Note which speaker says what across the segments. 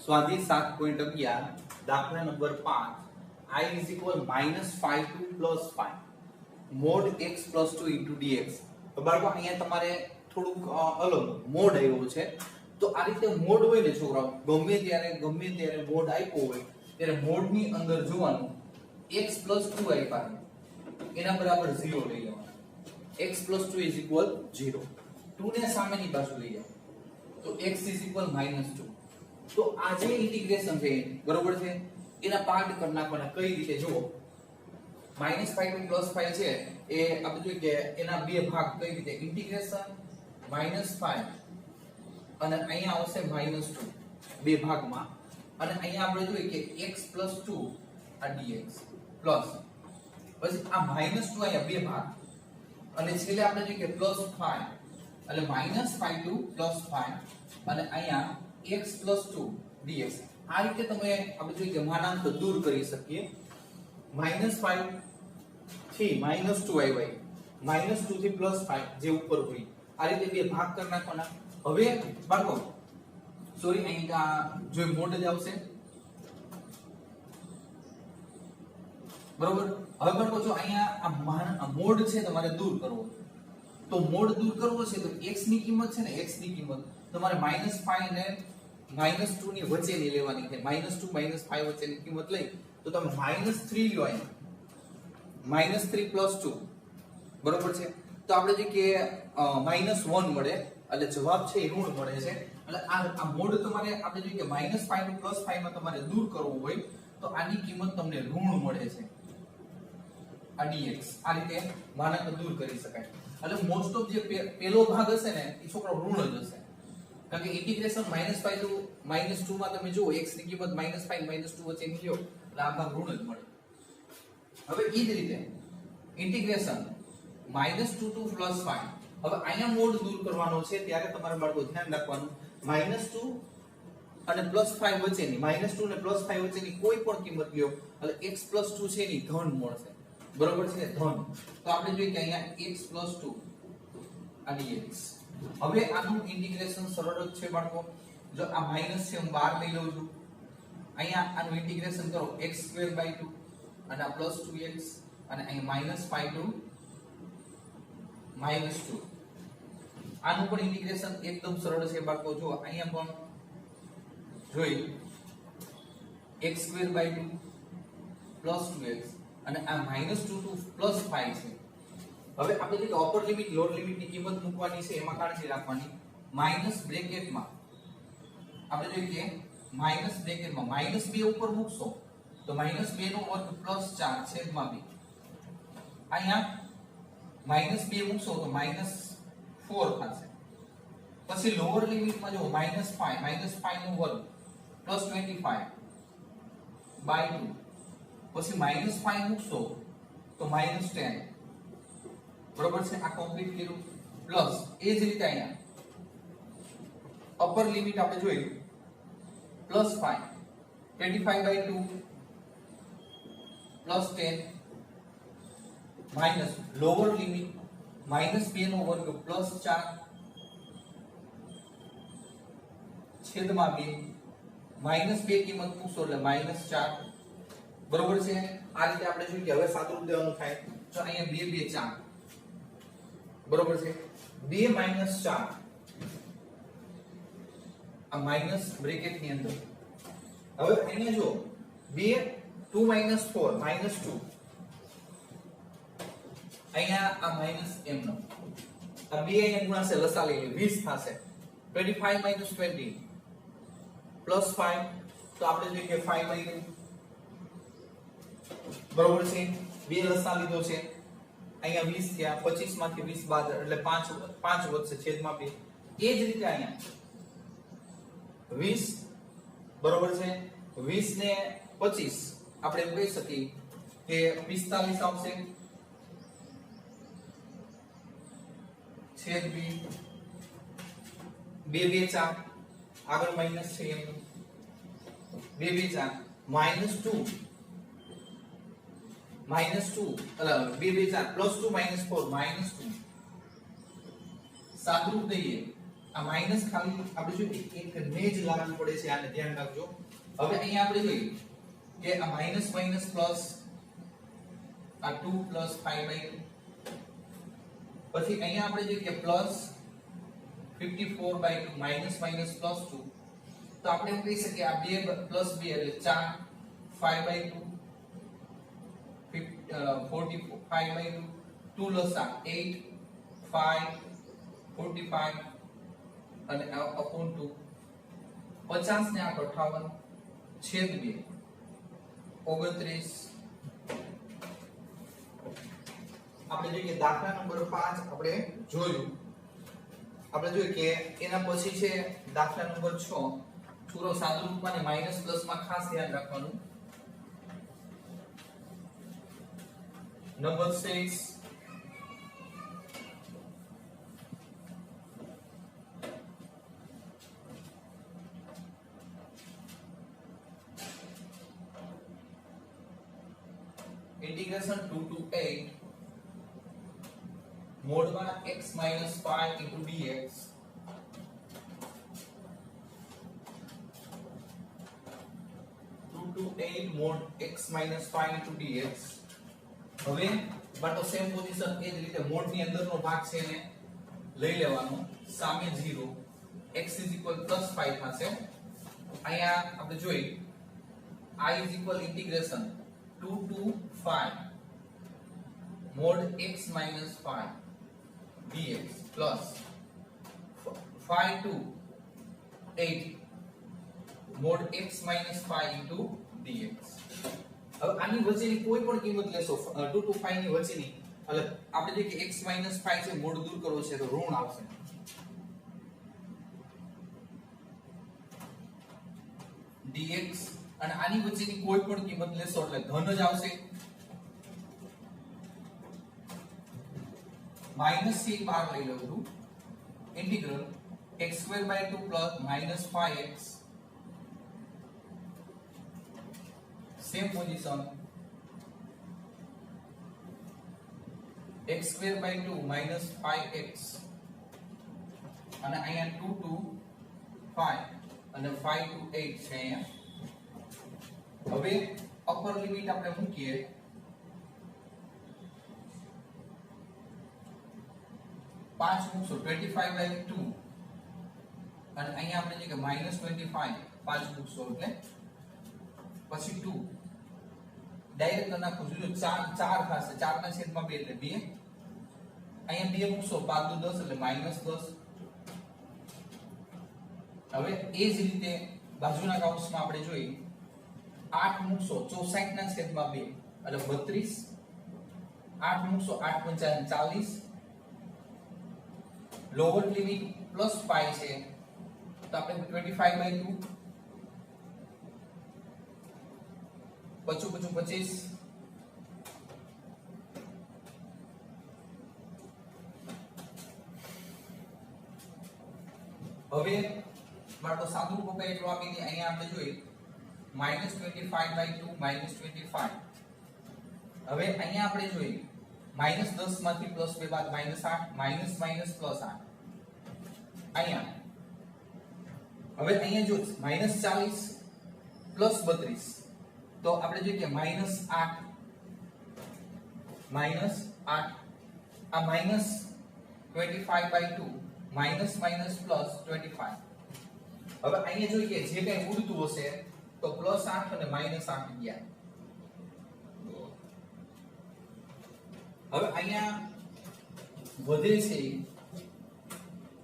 Speaker 1: स्वाध्याय 7.11 दाखला number 5 I is equal -5 to +5 mod x plus 2 into dx। તો બાળકો અહીંયા તમારે થોડુંક અલગ મોડ આવ્યો છે। તો આ રીતે મોડ હોય ને છોકરાઓ ગમે ત્યારે મોડ આપ્યો હોય ત્યારે મોડ ની અંદર જોવાનું x plus 2 આપ્યા એના બરાબર 0 લઈ લેવાનું। x plus 2 is equal 0 2 ને સામેની બાજુ લઈ જાઓ તો x is equal -2। તો આ જે ઇન્ટિગ્રેશન છે બરોબર છે એના પાર્ટ કરી નાખવાના કઈ રીતે જુઓ -5 to +5 છે એ આપણે જોઈએ કે એના બે ભાગ કઈ રીતે ઇન્ટિગ્રેશન -5 અને અહીંયા આવશે -2 બે ભાગમાં અને અહીંયા આપણે જોઈએ કે x + 2 આ dx પ્લસ પછી આ -2 અહીંયા બે ભાગ અને છેલ્લે આપણે જોઈએ કે +5 એટલે -5 to +5 અને અહીંયા x + 2 dx। આ રીતે તમે આપણે જોઈએ કે માનાંક દૂર કરી શકીએ -5 થી -2 આવ્યા -2 થી +5 જે ઉપર હોય આ રીતે બે ભાગ કરી નાખવાના। હવે બાળકો સોરી અહીં જો મોડ જ આવશે બરોબર। હવે બાળકો જો અહીંયા આ મોડ છે તમારે દૂર કરવો તો મોડ દૂર કરવો છે તો x ની કિંમત છે ને x ની કિંમત તમારે -5 ને -2 ની વચ્ચેની લેવાની છે। -2 -5 વચ્ચેની કિંમત લઈ તો તમે -3 લ્યો અહીંયા -3 + 2 બરોબર છે। તો આપણે જે કે -1 મળે એટલે જવાબ છે એ ઋણ મળે છે। એટલે આ મોડ તમારે આપણે જોઈએ કે -5 to +5 માં તમારે દૂર કરવું હોય તો આની કિંમત તમને ઋણ મળે છે આ dx। આ રીતે માનાંક દૂર કરી શકાય। એટલે મોસ્ટ ઓફ જે પેલો ભાગ હશે ને એ છોકરો ઋણ જ હશે કારણ કે ઇન્ટિગ્રેશન -5 to -2 માં તમે જુઓ x ની કિંમત -5 -2 વચ્ચે ની લ્યો એટલે આ ભાગ ઋણ જ મળે। હવે ઈ જ રીતે ઇન્ટિગ્રેશન -2 to +5 હવે અહીંયા મોડ દૂર કરવાનો છે ત્યારે તમારે બાળકો ધ્યાન રાખવાનું -2 અને +5 વચ્ચેની -2 અને +5 વચ્ચેની કોઈ પણ કિંમત લ્યો એટલે x + 2 છે એની ધન મળશે બરોબર છે ધન। તો આપણે જોઈએ કે અહીંયા x + 2 આ dx। હવે આનું ઇન્ટિગ્રેશન સરળ જ છે બાળકો જો આ માઈનસ છે હું બહાર લઈ લઉં છું અહીંયા આનું ઇન્ટિગ્રેશન કરો x²/2 અને આ +2x અને અહીંયા -5 to -2 આનું પણ ઇન્ટિગ્રેશન એકદમ સરળ છે બાળકો જો અહીંયા પણ જોઈ x²/2 +2x અને આ -2 to +5 છે। હવે આપણે જે અપર લિમિટ લોઅર લિમિટ ની કિંમત મૂકવાની છે એમાં કાળજી રાખવાની માઈનસ બ્રેકેટમાં આપણે જોઈએ કે માઈનસ બ્રેકેટમાં -2 ઉપર મૂકશો તો -2 નો વર્ગ +4 છેદમાં 2 અહીંયા -2 મૂકશો તો -4 થશે। પછી લોઅર લિમિટમાં જો -5 નો વર્ગ +25/2 પછી -5 મૂકશો તો -10 બરોબર છે। આ કમ્પ્લીટ કર્યું પ્લસ એ જ રીતે અહીંયા અપર લિમિટ આપણે જોઈ +5 25/2 +10 માઈનસ લોઅર લિમિટ -2 નો વર્ગ +4 છેદમાં 2 -2 કિંમત મૂકશો એટલે -4 બરોબર છે। આ રીતે આપણે જોઈએ કે હવે સાદુરૂપ દેવાનું થાય તો અહીંયા 2 2 4 બરોબર છે 2 - 4 આ માઈનસ બ્રેકેટ ની અંદર હવે અહીંયા જો 2 2 - 4 -2 અહીંયા આ માઈનસ m નો આ 2 અહીંયા ગુણાશે લસા લઈ લે 20 થશે 25 - 20 +5 તો આપણે જોઈએ કે 5 લઈ લઈએ બરોબર છે 2 લસા લીધો છે અહીંયા 20 થયા 25 માંથી 20 બાદ એટલે 5 વધશે છેદમાં 2 એ જ રીતે અહીંયા 20 બરોબર છે 20 ને 25 આપણે એમ કહી શકીએ કે 45 આવશે છેદ 2 2 2 4 આગળ માઈનસ છે એમ 2 2 4 -2 -2 એટલે 2 2 4 +2 -4 -2 સાદુરૂપ દઈએ આ માઈનસ ખાલી આપણે જોઈએ એક ને જ લાગુ પડે છે, આને ધ્યાન રાખજો. હવે અહીંયા આપણે જોઈએ કે આ માઈનસ માઈનસ પ્લસ આ 2 પ્લસ 5/2, પછી અહીંયા આપણે જોઈએ કે પ્લસ 54/2 માઈનસ માઈનસ પ્લસ 2, તો આપણે એમ કહી શકીએ આ 2 પ્લસ 2 એટલે 4, 5/2 45/2, 2 લસા 8, 5, 45 અને upon 2, 50 ને 8 58 છેદ 2 29. આપણે જોઈએ દાખલા નંબર 5 આપણે જોયું. આપણે જોઈએ કે એના પછી છે દાખલા નંબર 6, પૂરો સાદુરૂપમાં ને માઈનસ પ્લસ માં ખાસ ધ્યાન રાખવાનું. Number 6, integration 2 to 8 mod 1 x minus 5 into dx to 8 mod x minus 5 into dx. હવે બટ સેમ પોઝિશન એ જ રીતે મોડ ની અંદરનો ભાગ છે એને લઈ લેવાનો, સામે 0, x +5 થશે. અહીંયા આપણે જોઈ I integration 2 to 5 mod x minus 5 dx plus 5 to 8 mod x minus 5 into dx. હવે આની વચ્ચેની કોઈ પણ કિંમત લેશો 2 to 5 ની વચ્ચેની, એટલે આપણે જે કે x minus 5 છે મોડ દૂર કરવો છે તો ઋણ આવશે. dx અને આની વચ્ચેની કોઈ પણ કિંમત લેશો એટલે ધન જ આવશે. માઈનસ થી બહાર લઈ લઉં છું. Integral x2/2 plus -5x, same position x2/2 -5x અને અહીંયા 2 to 5 અને 5 to 8 છે અહીંયા. હવે અપર લિમિટ આપણે મૂકીએ, પાંચ મૂકશો 25/2 અને અહીંયા આપણે જે કે -25 પાંચ મૂકશો એટલે પછી 2 ડાયરેક્ટ કરી નાખો. જો 4 થશે, 4 ના છેદમાં 2 એટલે 2, અહીંયા 2 મૂકશો 5 દુ 10 એટલે -10. હવે એ જ રીતે બાજુના કૌંસમાં આપણે જોઈએ 8 મૂકશો 64 ના છેદમાં 2 એટલે 32, 8 મૂકશો 8 × 5 = 40. લોઅર લિમિટ +5 છે તો આપણે 25/2 25 હવે મારો સાદું રૂપ એટલું આપી દે. અહીંયા આપણે જોઈએ -25/2 -25. હવે અહીંયા આપણે જોઈએ -10 માંથી +2 બાદ -8 માઈનસ +8 અહીંયા. હવે અહીંયા જો -40 +32 તો આપણે જોઈએ કે -8 આ -25/2 -25. હવે અહીંયા જોઈએ કે જે કંઈ ઉડતું હશે તો +8 અને -8 ગયા. હવે અહીંયા વધે છે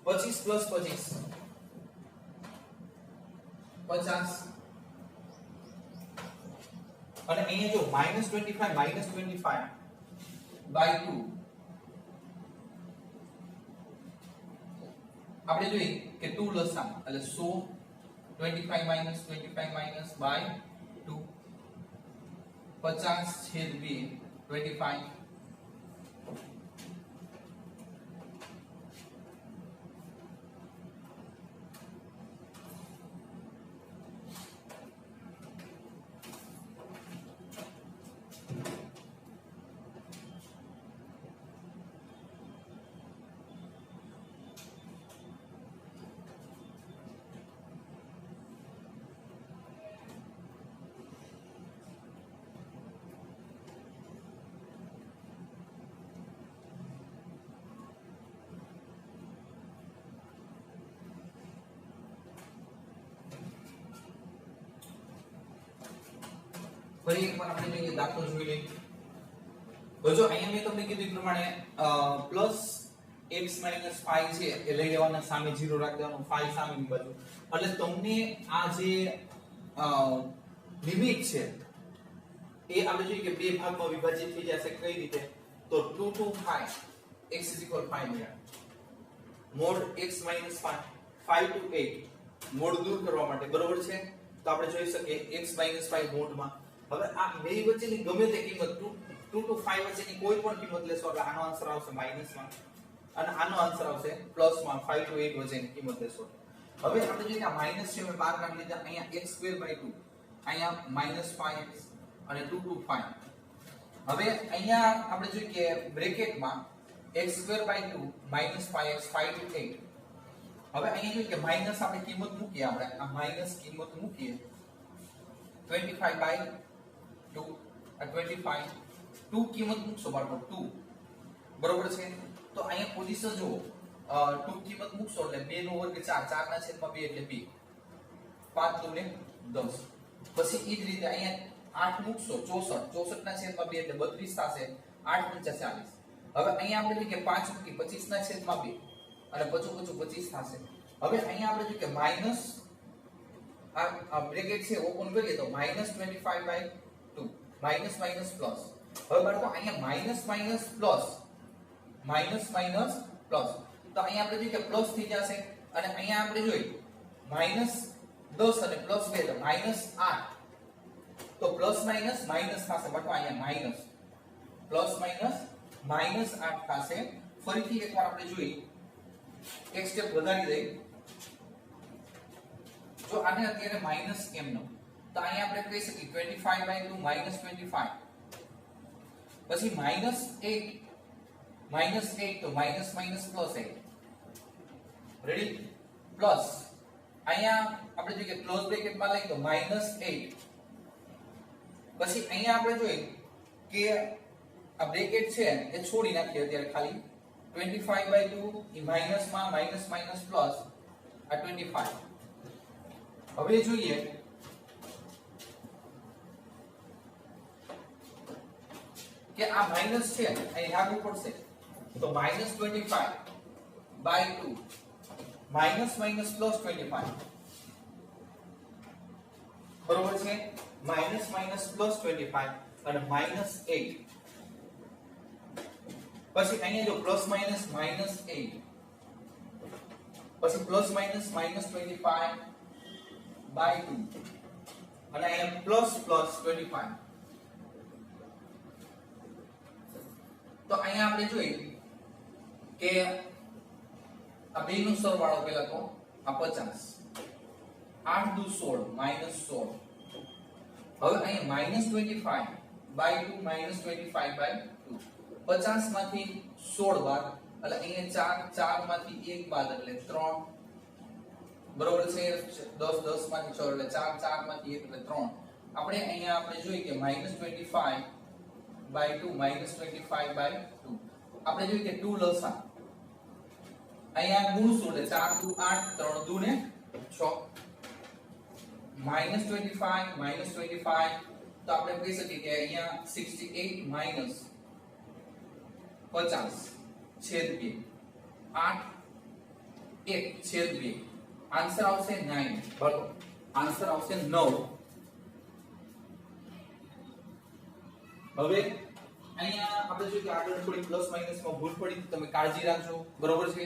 Speaker 1: 25 + 25 50 અને અહીંયા જો -25/2 આપણે જોઈએ કે 2 લસા એટલે 100 25 - 25 / 2 50/2 25. ફરી એકવાર આપણે જોઈએ દાખલો જોઈ લઈએ તો જો અહીંયા મેં તમને કીધું પ્રમાણે પ્લસ x માઈનસ 5 છે એ લઈ લેવાના સામે 0 રાખી દેવાનું 5 સામેની બાજુ એટલે તમને આ જે લિમિટ છે એ આપણે જોઈએ કે બે ભાગમાં વિભાજિત થઈ જશે કઈ રીતે તો 2 to 5 x = 5 મળ્યા મોડ x - 5 5 to 8 મોડ દૂર કરવા માટે બરોબર છે તો આપણે જોઈ શકીએ x - 5 મોડમાં હવે આ બે વચ્ચેની ગમે તે કિંમત 2 to 5 વચ્ચેની કોઈ પણ કિંમત લેશો એટલે આનો આન્સર આવશે માઈનસમાં અને આનો આન્સર આવશે પ્લસમાં 5 to 8 વચ્ચેની કિંમત લેશો હવે આપણે જોઈએ કે માઈનસ છે મેં બહાર કાઢી લીધા અહીંયા x2/2 અહીંયા -5x અને 2 to 5 હવે અહીંયા આપણે જોઈએ કે બ્રેકેટમાં x2/2 -5x 5 to 8 હવે અહીંયા જોઈએ કે માઈનસ આપણે કિંમત મૂકીએ આપણે આ માઈનસ કિંમત મૂકીએ 25/2 આ 25 2 કિંમત મૂકશો બાળકો 2 બરોબર છે તો અહીંયા પોઝિશન જુઓ 2 કિંમત મૂકશો એટલે 2 નો વર્ગ 4 4 ના છેદમાં 2 એટલે 2 5 દુને 10 પછી ઈ જ રીતે અહીંયા 8 મૂકશો 64 64 ના છેદમાં 2 એટલે 32 થશે 8 × 40 હવે અહીંયા આપણે જોઈએ કે 5 મૂકી 25 ના છેદમાં 2 અને 25 25 થશે હવે અહીંયા આપણે જોઈએ કે માઈનસ આ બ્રેકેટ છે ઓપન કરીએ તો -25/2 માઈનસ માઈનસ પ્લસ હવે બાળકો અહીંયા માઈનસ માઈનસ પ્લસ તો અહીંયા આપણે જોઈએ કે પ્લસ થઈ જશે અને અહીંયા આપણે જોઈએ -10 અને +2 તો -8 તો પ્લસ માઈનસ માઈનસ થશે બાળકો અહીંયા માઈનસ પ્લસ માઈનસ -8 થશે ફરીથી એકવાર આપણે જોઈએ એક સ્ટેપ વધારી દઈએ જો આને અત્યારે માઈનસ કેમ ન તો અહીંયા આપણે કહી શકીએ 25/2 -25 પછી -8 તો માઈનસ માઈનસ +8 રેડી પ્લસ અહીંયા આપણે જોઈએ કે ક્લોઝ બ્રેકેટમાં લઈ તો -8 પછી અહીંયા આપણે જોઈએ કે આ બ્રેકેટ છે એ છોડી નાખીએ અત્યારે ખાલી 25/2 એ માઈનસમાં માઈનસ પ્લસ આ 25 હવે જોઈએ કે આ માઈનસ છે અહીં લાગુ પડશે તો -25/2 માઈનસ +25 બરોબર છે માઈનસ +25 અને -8 પછી અહીંયા જો પ્લસ માઈનસ -8 પછી પ્લસ માઈનસ -25/2 અને અહીંયા પ્લસ 25 તો અહીંયા આપણે જોઈએ કે આ બેનો સરવાળો પેલા તો આ 50 8 દુ 16 -16 હવે અહીંયા -25/2 -25/2 50 માંથી 16 બાદ એટલે અહીંયા 4 માંથી 1 બાદ એટલે 3 બરોબર છે 10 10 માંથી 6 એટલે 4 માંથી 1 એટલે 3 આપણે અહીંયા આપણે જોઈએ કે -25/2 -25/2 આપણે જોઈએ કે 2 લસા અહીંયા ગુણશું એટલે 4 દુ 8 3 દુ ને 6 -25 તો આપણે કહી શકીએ કે અહીંયા 68 માઈનસ 50 છેદ 2 8 1 છેદ 2 આન્સર આવશે 9 બરાબર આન્સર આવશે 9 હવે અહીંયા આપણે જોઈએ કે આગળ થોડી પ્લસ માઈનસ માં ભૂલ પડી તમે કાળજી રાખજો બરોબર છે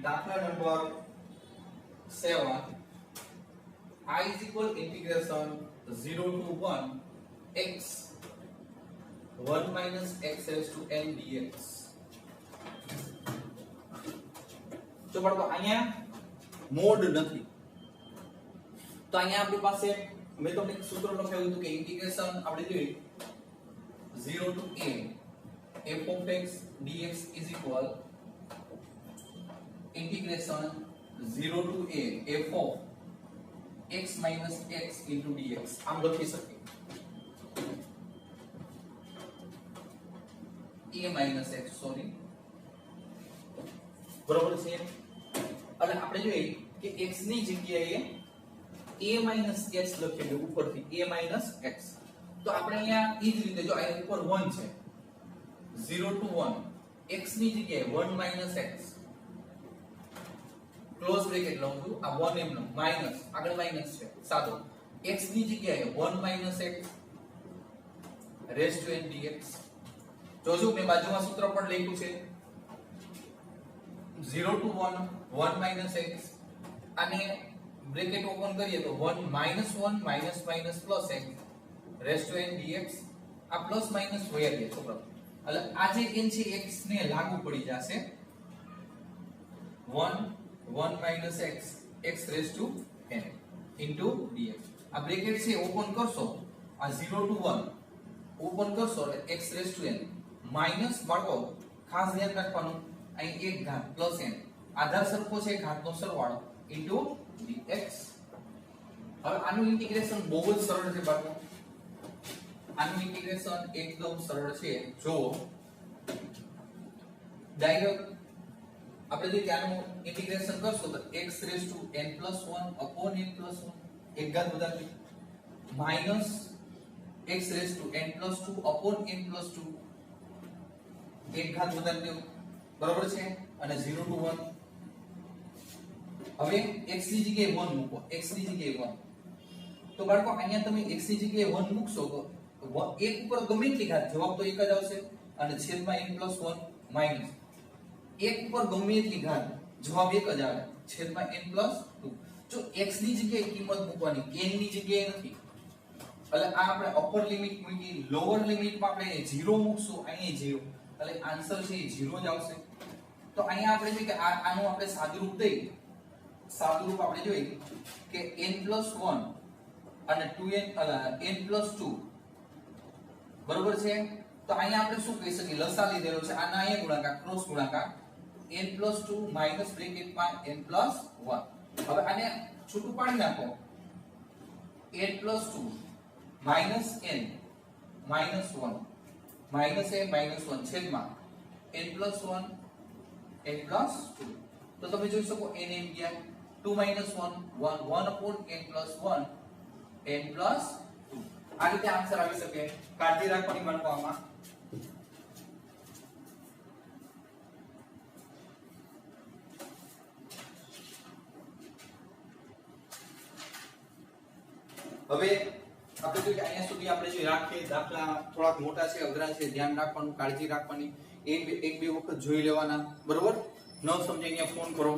Speaker 1: दाखला number 7 I is equal integration 0 to 1 x 1 minus x raised to n dx તો બાળકો અહીંયા મોડ નથી તો અહીંયા આપણી પાસે મેં તમને એક સૂત્ર લખાવ્યું હતું કે ઇન્ટિગ્રેશન આપણે જોઈએ 0 to a f of x dx is equal integration 0 to a f of x minus x into dx આમ લખી શકીએ a minus x સોરી બરોબર છે અને આપણે જોઈએ કે x ની જગ્યાએ a minus x લખીએ ઉપરથી a minus x તો આપણે અહીંયા ઈ જ રીતે જો આ ઉપર 1 છે 0 to 1 x ની જગ્યાએ 1 minus x ક્લોઝ બ્રેકેટ લઉં છું આ 1 એમ નો માઈનસ આગળ માઈનસ છે સાદો x ની જગ્યાએ 1 minus x raise to n dx જોજો મેં બાજુમાં સૂત્ર પણ લખ્યું છે 0 to 1 1 minus x અને બ્રેકેટ ઓપન કરીએ તો 1 minus 1 minus minus plus x raise to n dx આ પ્લસ માઈનસ વયા ગયા છોકરાઓ એટલે આ જે n છે x ને લાગુ પડી જશે 1 minus x x raised to n into dx આ બ્રેકેટ છે ઓપન કરશો આ 0 to 1 ઓપન કરશો એટલે x raised to n minus બાળકો ખાસ ધ્યાન રાખવાનું અહીં એક ઘાત પ્લસ n આધાર સરખો છે ઘાતનો સરવાળો into dx હવે આનું ઇન્ટિગ્રેશન બહુ જ સરળ છે બાળકો આનું ઇન્ટિગ્રેશન એકદમ સરળ છે જો ડાયરેક્ટ આપણે જો આનું ઇન્ટિગ્રેશન કરશો તો x raised to n plus 1 upon n plus 1 એક ઘાત વધારવી minus x raised to n plus 2 upon n plus 2 એક ઘાત વધારી દો બરોબર છે અને 0 to 1 હવે x ની જગ્યાએ 1 મૂકો x ની જગ્યાએ 1 તો બાળકો અહીંયા તમે x ની જગ્યાએ 1 મૂકશો તો એક ઉપર ગમે એટલી ઘાત જવાબ તો એક જ આવશે અને છેદમાં n plus 1 માઈનસ એક ઉપર ગમે એટલી ઘાત જવાબ એક જ આવે છેદમાં n plus 2 જો x ની જગ્યાએ કિંમત મૂકવાની n ની જગ્યાએ નથી એટલે આ આપણે અપર લિમિટ મૂકી લોઅર લિમિટમાં આપણે 0 મૂકશું અહીંયા 0 એટલે આન્સર છે એ 0 જ આવશે તો અહીંયા આપણે જોઈએ કે આનું આપણે સાદુરૂપ દઈએ સાદુરૂપ આપણે જોઈએ કે n plus 1 અને 2n n plus 2 બરોબર છે તો અહીંયા આપણે શું કહી શકીએ લસા લીધેલો છે આના અહીંયા ગુણાકાર ક્રોસ ગુણાકાર n plus 2 માઈનસ બ્રેકેટમાં n plus 1 હવે આને છૂટું પાડી નાખો n plus 2 minus n minus 1 minus a minus 1 છેદમાં n plus 1 n plus 2 તો તમે જોઈ શકો n એમ ગયા 2 minus 1 1 upon n plus 1 n plus 2 આ રીતે આન્સર આવી શકે કાળજી રાખવાની ગણવામાં હવે આપણે જોઈએ કે અહીંયા સુધી આપણે જે રાખીએ દાખલા થોડાક મોટા છે અઘરા છે ધ્યાન રાખવાનું કાળજી રાખવાની એક બે વખત જોઈ લેવાના બરોબર ન સમજાય અહીંયા ફોન કરો